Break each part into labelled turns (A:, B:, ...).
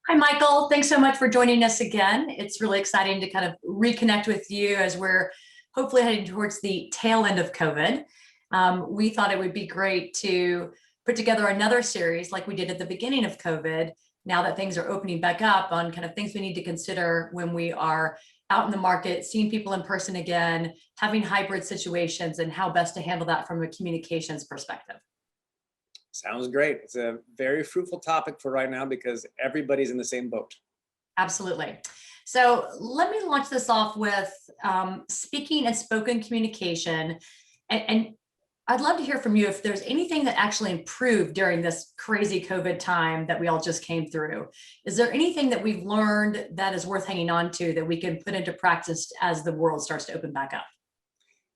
A: Hi, Michael. Thanks so much for joining us again. It's really exciting to kind of reconnect with you as we're hopefully heading towards the tail end of COVID. We thought it would be great to put together another series like we did at the beginning of COVID, now that things are opening back up, on kind of things we need to consider when we are out in the market, seeing people in person again, having hybrid situations, and how best to handle that from a communications perspective.
B: Sounds great. It's a very fruitful topic for right now because everybody's in the same boat.
A: Absolutely. So let me launch this off with speaking and spoken communication. And I'd love to hear from you if there's anything that actually improved during this crazy COVID time that we all just came through. Is there anything that we've learned that is worth hanging on to that we can put into practice as the world starts to open back up?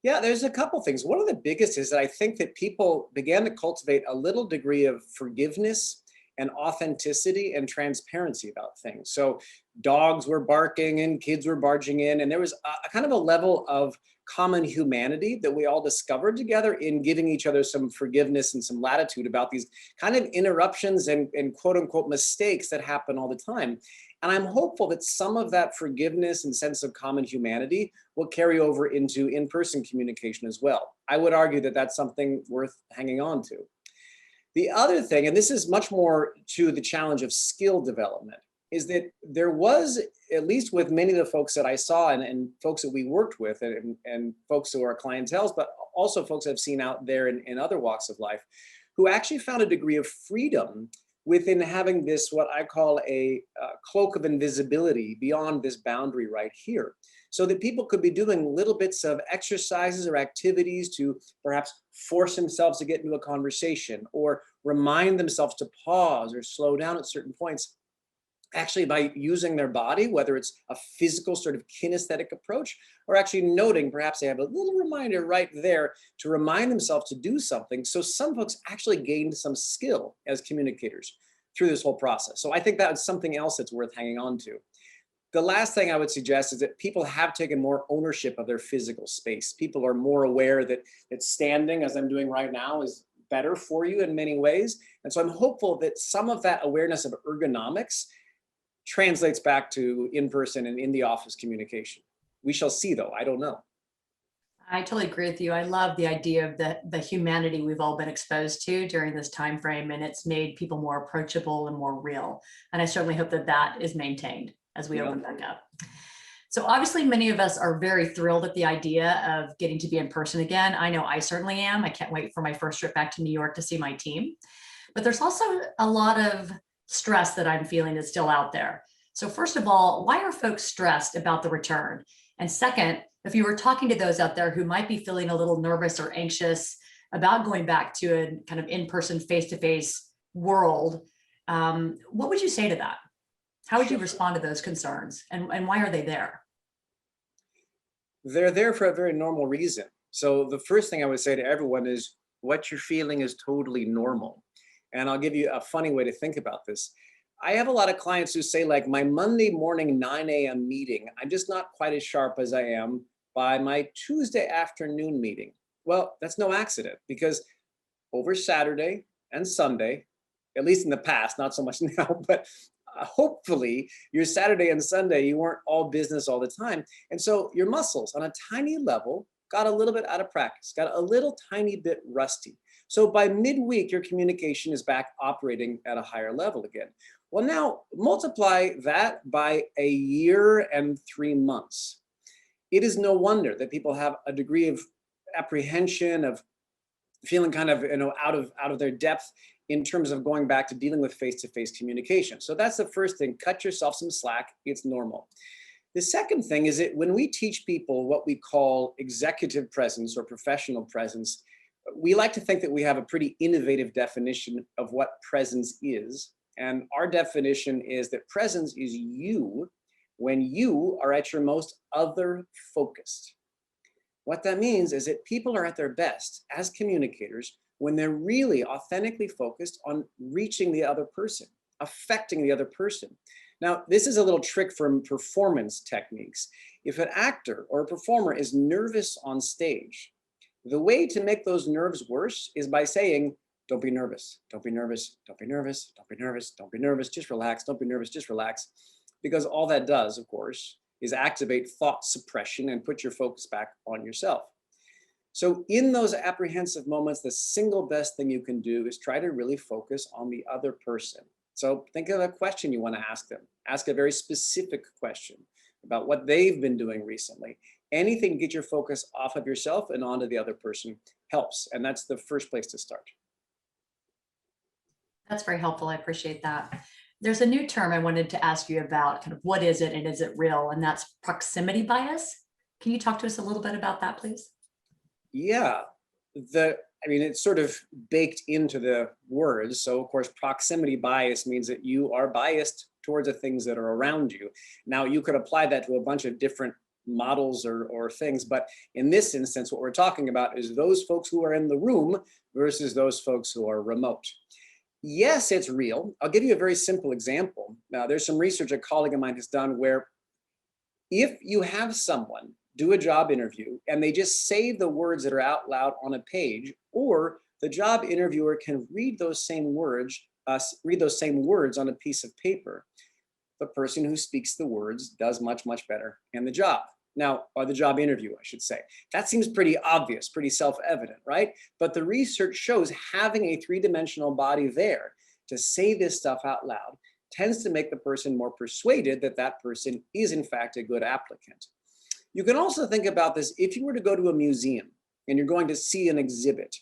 B: Yeah, there's a couple things. One of the biggest is that I think that people began to cultivate a little degree of forgiveness and authenticity and transparency about things. So dogs were barking and kids were barging in, and there was a kind of a level of common humanity that we all discovered together in giving each other some forgiveness and some latitude about these kind of interruptions and quote unquote mistakes that happen all the time. And I'm hopeful that some of that forgiveness and sense of common humanity will carry over into in-person communication as well. I would argue that that's something worth hanging on to. The other thing, and this is much more to the challenge of skill development, is that there was, at least with many of the folks that I saw and folks that we worked with and folks who are clientele, but also folks I've seen out there in other walks of life, who actually found a degree of freedom within having this, what I call a cloak of invisibility beyond this boundary right here. So that people could be doing little bits of exercises or activities to perhaps force themselves to get into a conversation or remind themselves to pause or slow down at certain points, actually by using their body, whether it's a physical sort of kinesthetic approach, or actually noting, perhaps they have a little reminder right there to remind themselves to do something. So some folks actually gained some skill as communicators through this whole process. So I think that was something else that's worth hanging on to. The last thing I would suggest is that people have taken more ownership of their physical space. People are more aware that standing, as I'm doing right now, is better for you in many ways. And so I'm hopeful that some of that awareness of ergonomics translates back to in-person and in the office communication. We shall see, though. I don't know.
A: I totally agree with you. I love the idea of the humanity we've all been exposed to during this time frame, and it's made people more approachable and more real. And I certainly hope that that is maintained as we open back up. So obviously many of us are very thrilled at the idea of getting to be in person again. I know I certainly am. I can't wait for my first trip back to New York to see my team. But there's also a lot of stress that I'm feeling is still out there. So first of all, why are folks stressed about the return? And second, if you were talking to those out there who might be feeling a little nervous or anxious about going back to a kind of in-person, face-to-face world, what would you say to that? How would you respond to those concerns, and why are they there?
B: They're there for a very normal reason. So the first thing I would say to everyone is what you're feeling is totally normal. And I'll give you a funny way to think about this. I have a lot of clients who say, like, my Monday morning 9 a.m. meeting, I'm just not quite as sharp as I am by my Tuesday afternoon meeting. Well, that's no accident, because over Saturday and Sunday, at least in the past, not so much now, but hopefully your Saturday and Sunday, you weren't all business all the time. And so your muscles on a tiny level got a little bit out of practice, got a little tiny bit rusty. So by midweek, your communication is back operating at a higher level again. Well, now multiply that by a year and 3 months. It is no wonder that people have a degree of apprehension, of feeling kind of, out of their depth in terms of going back to dealing with face-to-face communication. So that's the first thing. Cut yourself some slack. It's normal. The second thing is that when we teach people what we call executive presence or professional presence, we like to think that we have a pretty innovative definition of what presence is. And our definition is that presence is you when you are at your most other focused. What that means is that people are at their best as communicators when they're really authentically focused on reaching the other person, affecting the other person. Now, this is a little trick from performance techniques. If an actor or a performer is nervous on stage, the way to make those nerves worse is by saying, Don't be nervous. Don't be nervous. Don't be nervous. Don't be nervous. Don't be nervous. Just relax. Don't be nervous. Just relax. Because all that does, of course, is activate thought suppression and put your focus back on yourself. So in those apprehensive moments, the single best thing you can do is try to really focus on the other person. So think of a question you want to ask them. Ask a very specific question about what they've been doing recently. Anything to get your focus off of yourself and onto the other person helps. And that's the first place to start.
A: That's very helpful. I appreciate that. There's a new term I wanted to ask you about, kind of what is it and is it real? And that's proximity bias. Can you talk to us a little bit about that, please?
B: Yeah, it's sort of baked into the words. So of course, proximity bias means that you are biased towards the things that are around you. Now you could apply that to a bunch of different models or things, but in this instance, what we're talking about is those folks who are in the room versus those folks who are remote. Yes, it's real. I'll give you a very simple example. Now, there's some research a colleague of mine has done where if you have someone do a job interview and they just say the words that are out loud on a page, or the job interviewer can read those same words on a piece of paper, the person who speaks the words does much, much better in the job. Now, or the job interview, I should say. That seems pretty obvious, pretty self-evident, right? But the research shows having a three-dimensional body there to say this stuff out loud tends to make the person more persuaded that that person is in fact a good applicant. You can also think about this if you were to go to a museum and you're going to see an exhibit.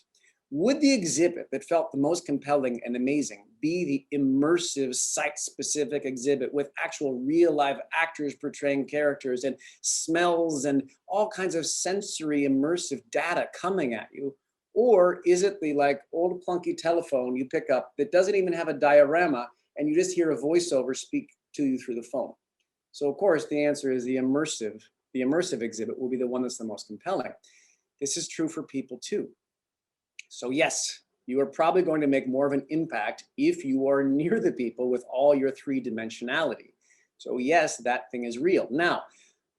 B: Would the exhibit that felt the most compelling and amazing be the immersive site-specific exhibit with actual real live actors portraying characters and smells and all kinds of sensory immersive data coming at you? Or is it the like old clunky telephone you pick up that doesn't even have a diorama and you just hear a voiceover speak to you through the phone? So of course the answer is the immersive exhibit will be the one that's the most compelling. This is true for people too. So yes, you are probably going to make more of an impact if you are near the people with all your three-dimensionality. So yes, that thing is real. Now,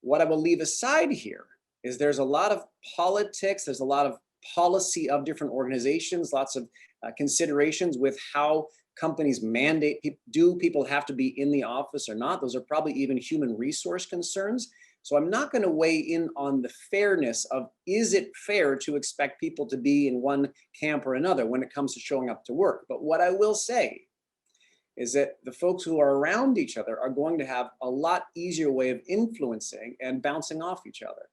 B: what I will leave aside here is there's a lot of politics, there's a lot of policy of different organizations, lots of considerations with how companies mandate, do people have to be in the office or not? Those are probably even human resource concerns. So I'm not going to weigh in on the fairness of, is it fair to expect people to be in one camp or another when it comes to showing up to work? But what I will say is that the folks who are around each other are going to have a lot easier way of influencing and bouncing off each other.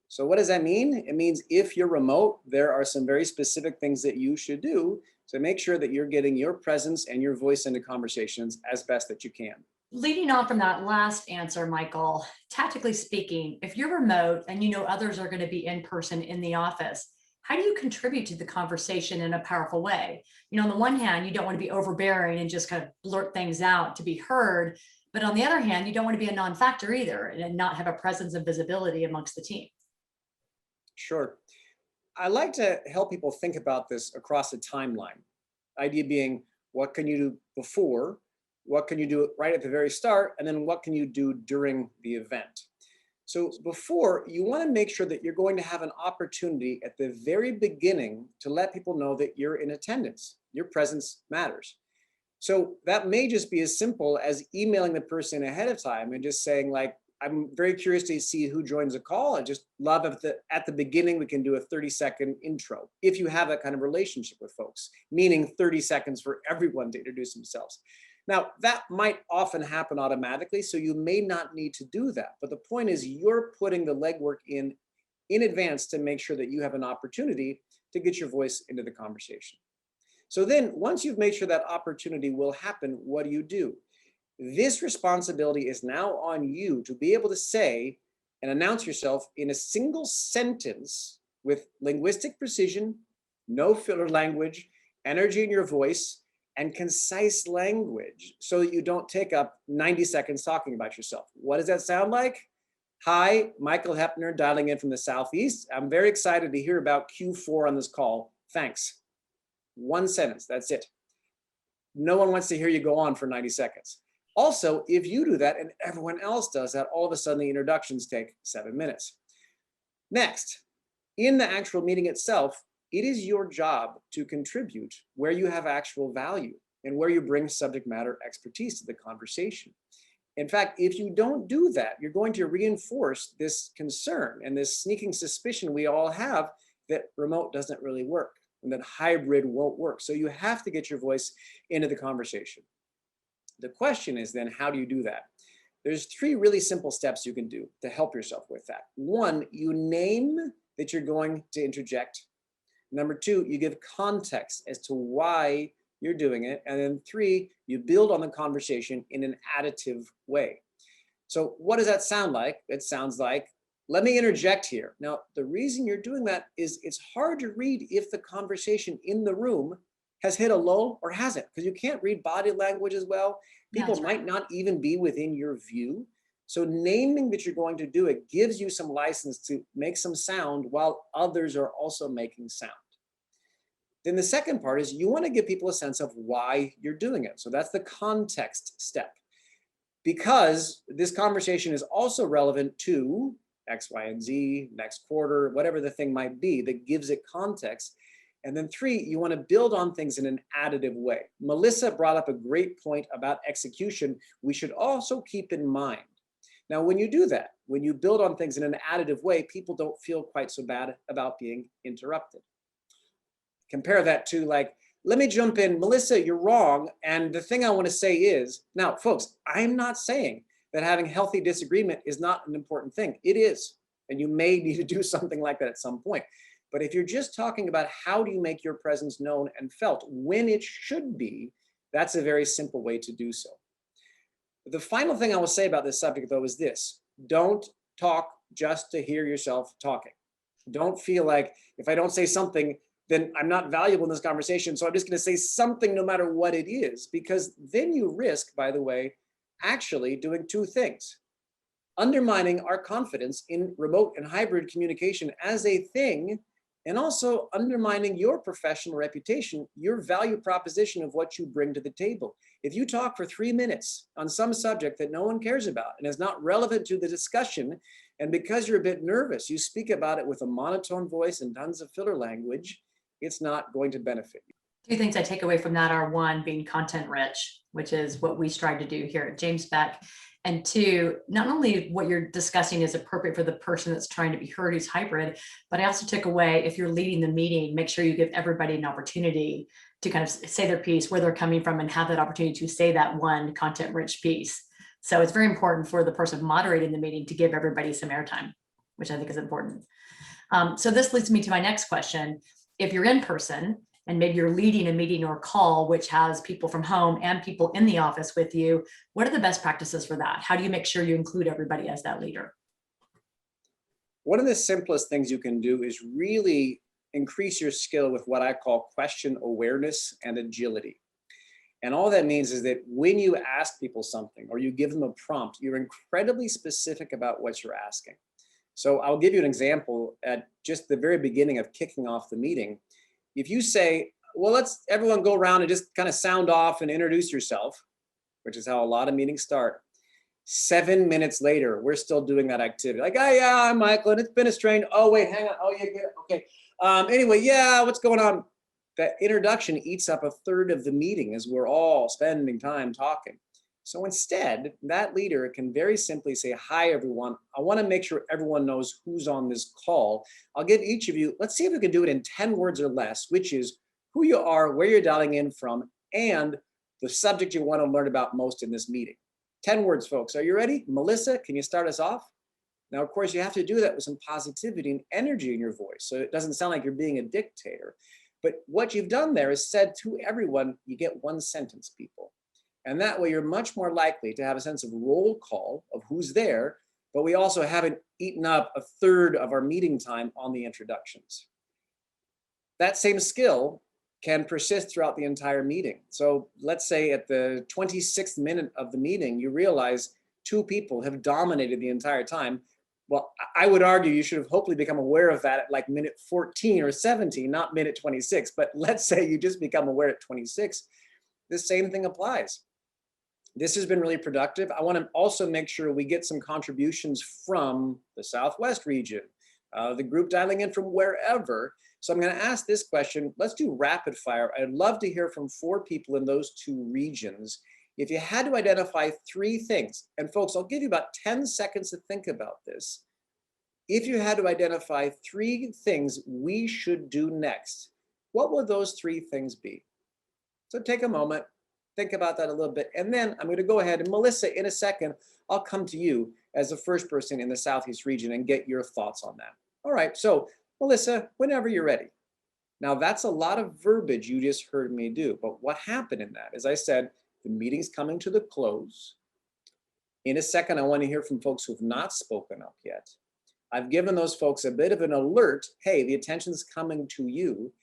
B: So what does that mean? It means if you're remote, there are some very specific things that you should do to make sure that you're getting your presence and your voice into conversations as best that you can.
A: Leading on from that last answer, Michael, tactically speaking, if you're remote and you know others are going to be in person in the office, how do you contribute to the conversation in a powerful way? You know, on the one hand, you don't want to be overbearing and just kind of blurt things out to be heard. But on the other hand, you don't want to be a non-factor either and not have a presence and visibility amongst the team.
B: Sure. I like to help people think about this across a timeline. Idea being, what can you do before? What can you do right at the very start? And then what can you do during the event? So before, you want to make sure that you're going to have an opportunity at the very beginning to let people know that you're in attendance. Your presence matters. So that may just be as simple as emailing the person ahead of time and just saying like, I'm very curious to see who joins the call. I just love if at the beginning we can do a 30-second intro, if you have that kind of relationship with folks, meaning 30 seconds for everyone to introduce themselves. Now, that might often happen automatically, so you may not need to do that. But the point is you're putting the legwork in advance to make sure that you have an opportunity to get your voice into the conversation. So then once you've made sure that opportunity will happen, what do? This responsibility is now on you to be able to say and announce yourself in a single sentence with linguistic precision, no filler language, energy in your voice, and concise language so that you don't take up 90 seconds talking about yourself. What does that sound like? Hi, Michael Hoeppner dialing in from the Southeast. I'm very excited to hear about Q4 on this call. Thanks. One sentence, that's it. No one wants to hear you go on for 90 seconds. Also, if you do that and everyone else does that, all of a sudden the introductions take 7 minutes. Next, in the actual meeting itself, It is your job to contribute where you have actual value and where you bring subject matter expertise to the conversation. In fact, if you don't do that, you're going to reinforce this concern and this sneaking suspicion we all have that remote doesn't really work and that hybrid won't work. So you have to get your voice into the conversation. The question is then, how do you do that? There's 3 really simple steps you can do to help yourself with that. 1, you name that you're going to interject. Number 2, you give context as to why you're doing it. And then 3, you build on the conversation in an additive way. So what does that sound like? It sounds like, let me interject here. Now, the reason you're doing that is it's hard to read if the conversation in the room has hit a lull or hasn't, because you can't read body language as well. People might not even be within your view. So naming that you're going to do it gives you some license to make some sound while others are also making sound. Then the second part is you want to give people a sense of why you're doing it. So that's the context step. Because this conversation is also relevant to X, Y, and Z, next quarter, whatever the thing might be that gives it context. And then 3, you want to build on things in an additive way. Melissa brought up a great point about execution we should also keep in mind. Now, when you do that, when you build on things in an additive way, people don't feel quite so bad about being interrupted. Compare that to like, let me jump in, Melissa, you're wrong. And the thing I want to say is, now, folks, I'm not saying that having healthy disagreement is not an important thing. It is. And you may need to do something like that at some point. But if you're just talking about how do you make your presence known and felt when it should be, that's a very simple way to do so. The final thing I will say about this subject, though, is this. Don't talk just to hear yourself talking. Don't feel like if I don't say something, then I'm not valuable in this conversation. So I'm just going to say something no matter what it is, because then you risk, by the way, actually doing 2 things. Undermining our confidence in remote and hybrid communication as a thing, and also undermining your professional reputation, your value proposition of what you bring to the table. If you talk for 3 minutes on some subject that no one cares about and is not relevant to the discussion, and because you're a bit nervous, you speak about it with a monotone voice and tons of filler language, it's not going to benefit you.
A: 2 things I take away from that are 1, being content rich, which is what we strive to do here at Jamesbeck. And 2, not only what you're discussing is appropriate for the person that's trying to be heard who's hybrid, but I also took away, if you're leading the meeting, make sure you give everybody an opportunity to kind of say their piece, where they're coming from, and have that opportunity to say that one content rich piece. So it's very important for the person moderating the meeting to give everybody some airtime, which I think is important. So this leads me to my next question. If you're in person, and maybe you're leading a meeting or call, which has people from home and people in the office with you, what are the best practices for that? How do you make sure you include everybody as that leader?
B: One of the simplest things you can do is really increase your skill with what I call question awareness and agility. And all that means is that when you ask people something or you give them a prompt, you're incredibly specific about what you're asking. So I'll give you an example at just the very beginning of kicking off the meeting. If you say, well, let's everyone go around and just kind of sound off and introduce yourself, which is how a lot of meetings start. 7 minutes later, we're still doing that activity. Like, oh yeah, I'm Michael, and it's been a strain. Oh wait, hang on. Oh yeah, okay. Anyway, yeah, what's going on? That introduction eats up 1/3 of the meeting as we're all spending time talking. So instead, that leader can very simply say, hi, everyone. I want to make sure everyone knows who's on this call. I'll give each of you, let's see if we can do it in 10 words or less, which is who you are, where you're dialing in from, and the subject you want to learn about most in this meeting. 10 words, folks. Are you ready? Melissa, can you start us off? Now, of course, you have to do that with some positivity and energy in your voice, so it doesn't sound like you're being a dictator. But what you've done there is said to everyone, you get 1 sentence, people. And that way you're much more likely to have a sense of roll call of who's there, but we also haven't eaten up 1/3 of our meeting time on the introductions. That same skill can persist throughout the entire meeting. So let's say at the 26th minute of the meeting, you realize 2 people have dominated the entire time. Well, I would argue you should have hopefully become aware of that at like minute 14 or 17, not minute 26. But let's say you just become aware at 26, the same thing applies. This has been really productive. I want to also make sure we get some contributions from the Southwest region, the group dialing in from wherever, So I'm going to ask this question. Let's do rapid fire. I'd love to hear from 4 people in those 2 regions. If you had to identify 3 things, and folks, I'll give you about 10 seconds to think about this. If you had to identify 3 things we should do next, what would those 3 things be? So take a moment, think about that a little bit, and then I'm going to go ahead, and Melissa, in a second, I'll come to you as the first person in the Southeast region and get your thoughts on that. All right, so Melissa, whenever you're ready. Now that's a lot of verbiage you just heard me do, but what happened in that? As I said, the meeting's coming to the close. In a second, I want to hear from folks who've not spoken up yet. I've given those folks a bit of an alert. Hey, the attention's coming to you.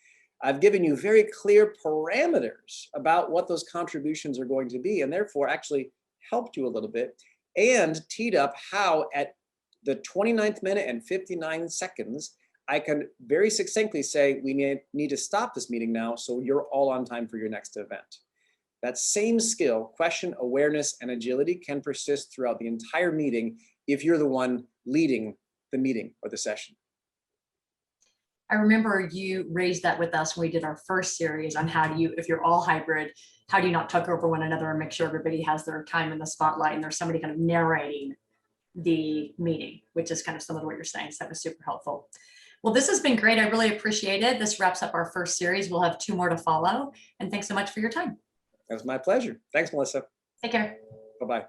B: I've given you very clear parameters about what those contributions are going to be, and therefore actually helped you a little bit and teed up how at the 29th minute and 59 seconds, I can very succinctly say, we need to stop this meeting now so you're all on time for your next event. That same skill, question awareness and agility, can persist throughout the entire meeting if you're the one leading the meeting or the session.
A: I remember you raised that with us when we did our first series on how do you, if you're all hybrid, how do you not talk over one another and make sure everybody has their time in the spotlight and there's somebody kind of narrating the meeting, which is kind of similar to what you're saying. So that was super helpful. Well, this has been great. I really appreciate it. This wraps up our first series. We'll have 2 more to follow. And thanks so much for your time.
B: That was my pleasure. Thanks, Melissa.
A: Take care.
B: Bye-bye.